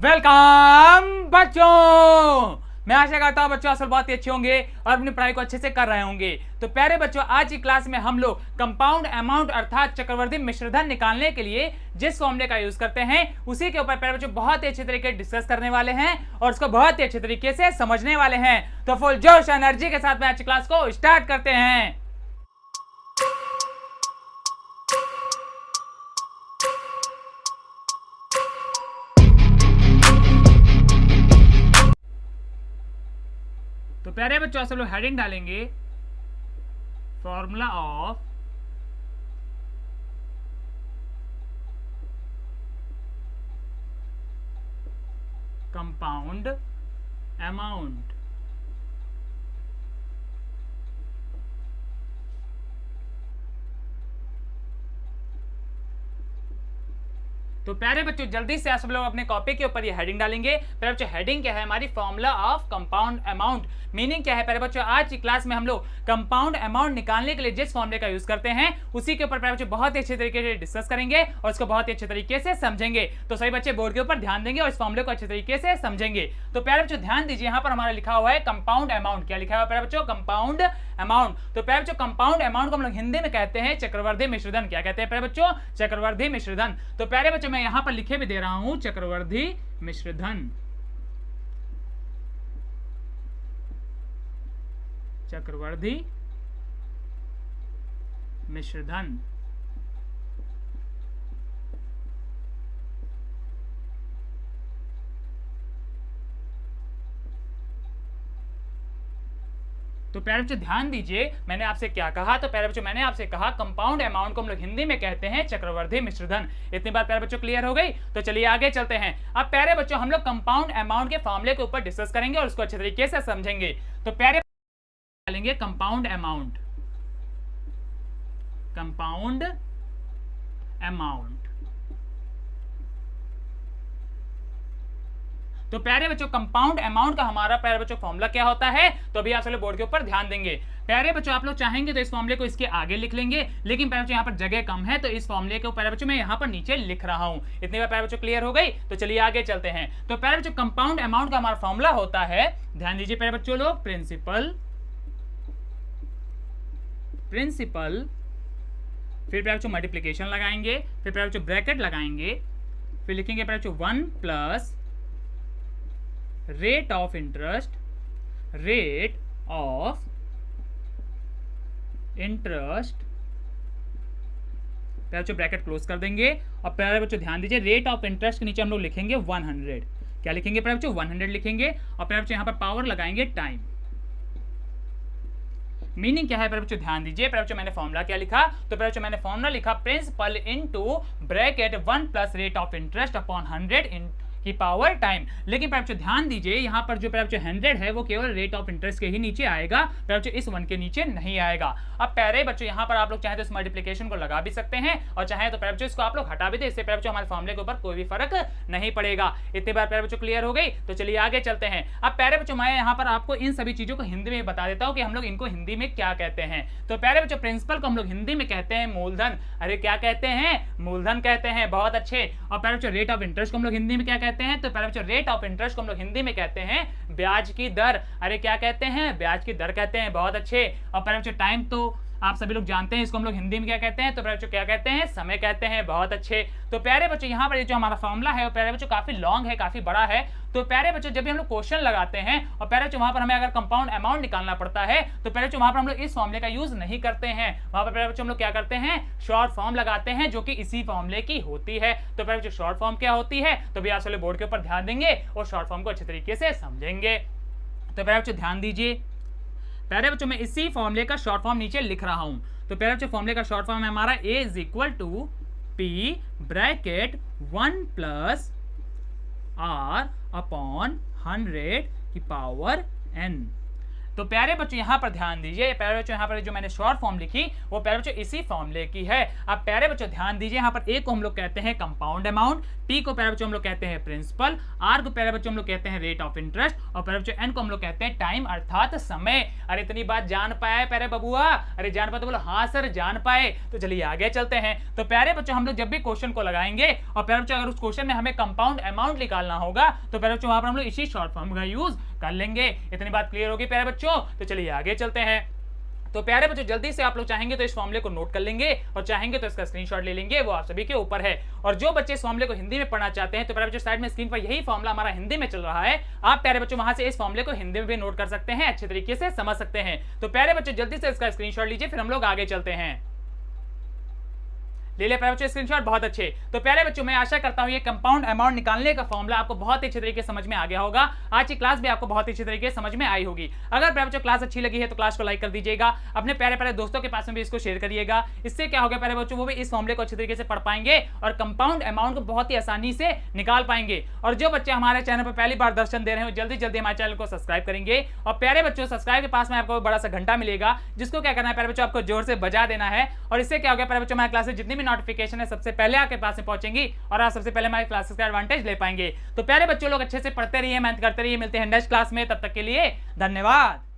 Welcome बच्चों। मैं आशा करता हूं बच्चों असल बहुत ही अच्छे होंगे और अपनी पढ़ाई को अच्छे से कर रहे होंगे। तो प्यारे बच्चों, आज की क्लास में हम लोग कंपाउंड अमाउंट अर्थात चक्रवर्ती मिश्रधन निकालने के लिए जिस फॉर्मूले का यूज करते हैं उसी के ऊपर प्यारे बच्चों बहुत ही अच्छे तरीके से डिस्कस करने वाले हैं और उसको बहुत ही अच्छे तरीके से समझने वाले हैं। तो फुल जोश एनर्जी के साथ में आज की क्लास को स्टार्ट करते हैं। तो प्यारे बच्चों सब लोग हेडिंग डालेंगे फॉर्मूला ऑफ कंपाउंड अमाउंट। तो प्यारे बच्चों जल्दी से आप सब लोग अपने कॉपी के ऊपर ये हेडिंग डालेंगे। प्यारे बच्चों हेडिंग क्या है हमारी? Formula of compound amount. Meaning क्या है प्यारे बच्चों? आज की क्लास में हम लोग कंपाउंड अमाउंट निकालने के लिए जिस फॉर्मूले का यूज करते हैं उसी के ऊपर प्यारे बच्चों बहुत ही अच्छे तरीके से डिस्कस करेंगे और उसको बहुत ही अच्छे तरीके से समझेंगे। तो सभी बच्चे बोर्ड के ऊपर ध्यान देंगे और इस फॉर्मूले को अच्छे तरीके से समझेंगे। तो प्यारे बच्चों ध्यान दीजिए, यहाँ पर हमारा लिखा हुआ है कंपाउंड अमाउंट। क्या लिखा हुआ है प्यारे बच्चों? Compound amount. तो प्यारे बच्चों कंपाउंड अमाउंट को हम लोग हिंदी में कहते हैं चक्रवर्ती मिश्रधन। क्या कहते हैं प्यारे बच्चों? चक्रवर्ती मिश्रधन। तो प्यारे बच्चों मैं यहाँ पर लिखे भी दे रहा हूं चक्रवर्ती मिश्रधन। चक्रवर्ती मिश्रधन। तो प्यारे बच्चों ध्यान दीजिए, मैंने आपसे क्या कहा? तो प्यारे बच्चों मैंने आपसे कहा कंपाउंड अमाउंट को हम लोग हिंदी में कहते हैं चक्रवर्ती मिश्रधन। इतनी बात प्यारे बच्चों क्लियर हो गई? तो चलिए आगे चलते हैं। अब प्यारे बच्चों हम लोग कंपाउंड अमाउंट के फॉर्मूले के ऊपर डिस्कस करेंगे और उसको अच्छे तरीके से समझेंगे। तो प्यारे डालेंगे कंपाउंड अमाउंट। Compound amount. तो प्यारे बच्चों कंपाउंड अमाउंट का हमारा प्यारे बच्चों फॉर्मूला क्या होता है? तो अभी आप सब बोर्ड के ऊपर ध्यान देंगे। प्यारे बच्चों आप लोग चाहेंगे तो इस फॉर्मूले को इसके आगे लिख लेंगे, लेकिन प्यारे बच्चों यहाँ पर जगह कम है तो इस फॉर्मूले को प्यारे बच्चों मैं यहाँ पर नीचे लिख रहा हूँ। इतनी बार प्यारे बच्चों क्लियर हो गई? तो चलिए आगे चलते हैं। तो प्यारे बच्चों कंपाउंड अमाउंट का हमारा फॉर्मूला होता है, ध्यान दीजिए प्यारे बच्चों लोग, प्रिंसिपल फिर प्यारे बच्चों मल्टीप्लीकेशन लगाएंगे, फिर प्यारे बच्चों ब्रैकेट लगाएंगे, फिर लिखेंगे प्यारे बच्चों 1 प्लस रेट ऑफ इंटरेस्ट प्यारे बच्चों ब्रैकेट क्लोज कर देंगे। और प्यारे बच्चों ध्यान दीजिए रेट ऑफ इंटरेस्ट के नीचे हम लोग लिखेंगे 100। क्या लिखेंगे प्यारे बच्चों? 100 लिखेंगे। और प्यारे बच्चों यहाँ पर पावर लगाएंगे टाइम। मीनिंग क्या है प्यारे बच्चों? ध्यान दीजिए प्यारे बच्चों मैंने फॉर्मूला क्या लिखा? तो प्यारे बच्चों मैंने फॉर्मूला लिखा principal into bracket 1 plus rate of interest upon 100 की पावर टाइम। लेकिन प्यारे बच्चों ध्यान दीजिए यहाँ पर जो प्यारे बच्चों 100 है वो केवल रेट ऑफ इंटरेस्ट के ही नीचे आएगा, प्यारे बच्चों इस 1 के नीचे नहीं आएगा। अब प्यारे बच्चों यहाँ पर आप लोग चाहे तो इस मल्टीप्लिकेशन को लगा भी सकते हैं और चाहे तो प्यारे बच्चों इसको आप लोग हटा भी दे, इससे प्यारे बच्चों हमारे फॉर्मूले के ऊपर कोई भी फर्क नहीं पड़ेगा। इतनी बार प्यारे बच्चों क्लियर हो गई? तो चलिए आगे चलते हैं। अब प्यारे बच्चों मैं यहाँ पर आपको इन सभी चीजों को हिंदी में बता देता हूँ कि हम लोग इनको हिंदी में क्या कहते हैं। तो प्यारे बच्चों प्रिंसिपल को हम लोग हिंदी में कहते हैं मूलधन। अरे क्या कहते हैं? मूलधन कहते हैं। बहुत अच्छे। और प्यारे बच्चों रेट ऑफ इंटरेस्ट को हम लोग हिंदी में क्या कहते हैं? तो प्यारे बच्चों रेट ऑफ इंटरेस्ट को हम लोग हिंदी में कहते हैं ब्याज की दर। अरे क्या कहते हैं? ब्याज की दर कहते हैं। बहुत अच्छे। और प्यारे बच्चों टाइम तो आप सभी लोग जानते हैं, इसको हम लोग हिंदी में क्या कहते हैं? तो प्यारे बच्चों क्या कहते हैं? समय कहते हैं। बहुत अच्छे। तो प्यारे बच्चों यहाँ पर जो हमारा फॉर्मूला है वो प्यारे बच्चों काफी लॉन्ग है, काफी बड़ा है। तो प्यारे बच्चों जब भी हम लोग क्वेश्चन लगाते हैं और प्यारे बच्चों वहां पर हमें अगर कंपाउंड अमाउंट निकालना पड़ता है तो प्यारे बच्चों वहां पर हम लोग इस फॉर्मूले का यूज नहीं करते हैं। वहां पर प्यारे बच्चों हम लोग क्या करते हैं? शॉर्ट फॉर्म लगाते हैं जो कि इसी फॉर्मूले की होती है। तो प्यारे बच्चों शॉर्ट फॉर्म क्या होती है? तो भी आप सभी बोर्ड के ऊपर ध्यान देंगे और शॉर्ट फॉर्म को अच्छे तरीके से समझेंगे। तो प्यारे बच्चों ध्यान दीजिए, प्यारे बच्चों मैं इसी फॉर्मूले का शॉर्ट फॉर्म नीचे लिख रहा हूं। तो प्यारे बच्चों फॉर्मूले का शॉर्ट फॉर्म है हमारा A is equal to P bracket 1 plus R upon 100 की पावर N। तो प्यारे बच्चों यहाँ पर ध्यान दीजिए, प्यारे बच्चों यहाँ पर जो मैंने शॉर्ट फॉर्म लिखी वो प्यारे बच्चों इसी फॉर्मूले की है। अब प्यारे बच्चों ध्यान दीजिए, यहाँ पर ए को हम लोग कहते हैं कंपाउंड अमाउंट, टी को प्यारे बच्चों हम लोग कहते हैं प्रिंसिपल, आर को प्यारे बच्चों हम लोग कहते हैं रेट ऑफ इंटरेस्ट, और प्यारे बच्चों एन को हम लोग कहते हैं टाइम अर्थात समय। अरे इतनी बात जान पाए प्यारे बबुआ? अरे जान पाए तो बोलो हाँ सर जान पाए। तो चलिए आगे चलते हैं। तो प्यारे बच्चों हम लोग जब भी क्वेश्चन को लगाएंगे और प्यारे बच्चों अगर उस क्वेश्चन में हमें कंपाउंड अमाउंट निकालना होगा तो प्यारे बच्चों वहां पर हम लोग इसी शॉर्ट फॉर्म का यूज कर लेंगे। इतनी बात क्लियर होगी प्यारे बच्चों? तो चलिए आगे चलते हैं। तो प्यारे बच्चों जल्दी से आप लोग चाहेंगे तो इस फॉर्मूले को नोट कर लेंगे और चाहेंगे तो इसका स्क्रीनशॉट ले लेंगे, वो आप सभी के ऊपर है। और जो बच्चे इस फॉर्मूले को हिंदी में पढ़ना चाहते हैं तो प्यारे बच्चों साइड में स्क्रीन पर यही फॉर्मूला हमारा हिंदी में चल रहा है, आप प्यारे बच्चों वहां से इस फॉर्मूले को हिंदी में भी नोट कर सकते हैं, अच्छे तरीके से समझ सकते हैं। तो प्यारे बच्चों जल्दी से इसका स्क्रीनशॉट लीजिए, फिर हम लोग आगे चलते हैं। ले लिया प्यारे बच्चों स्क्रीनशॉट, बहुत अच्छे। तो प्यारे बच्चों मैं आशा करता हूं ये कंपाउंड अमाउंट निकालने का फॉर्मूला आपको बहुत ही अच्छे तरीके से समझ में आ गया होगा। आज की क्लास भी आपको बहुत ही अच्छे तरीके से समझ में आई होगी। अगर प्यारे बच्चों क्लास अच्छी लगी है तो क्लास को लाइक कर दीजिएगा, अपने प्यारे प्यारे दोस्तों के पास में भी इसको शेयर करिएगा। इससे क्या होगा प्यारे बच्चों, वो भी इस फॉर्मूले को अच्छे तरीके से पढ़ पाएंगे और कंपाउंड अमाउंट को बहुत ही आसानी से निकाल पाएंगे। और जो बच्चे हमारे चैनल पर पहली बार दर्शन दे रहे हो जल्दी जल्दी हमारे चैनल को सब्सक्राइब करेंगे। और प्यारे बच्चों सब्सक्राइब के पास में आपको बड़ा सा घंटा मिलेगा, जिसको क्या करना है प्यारे बच्चों आपको जोर से बजा देना है। और इससे क्या होगा प्यारे बच्चों हमारे क्लासेस जितनी भी नोटिफिकेशन है सबसे पहले आपके पास में पहुंचेंगी और आप सबसे पहले हमारे क्लासेस का एडवांटेज ले पाएंगे। तो प्यारे बच्चों लोग अच्छे से पढ़ते रहिए, मेहनत करते रहिए। मिलते हैं नेक्स्ट क्लास में, तब तक के लिए धन्यवाद।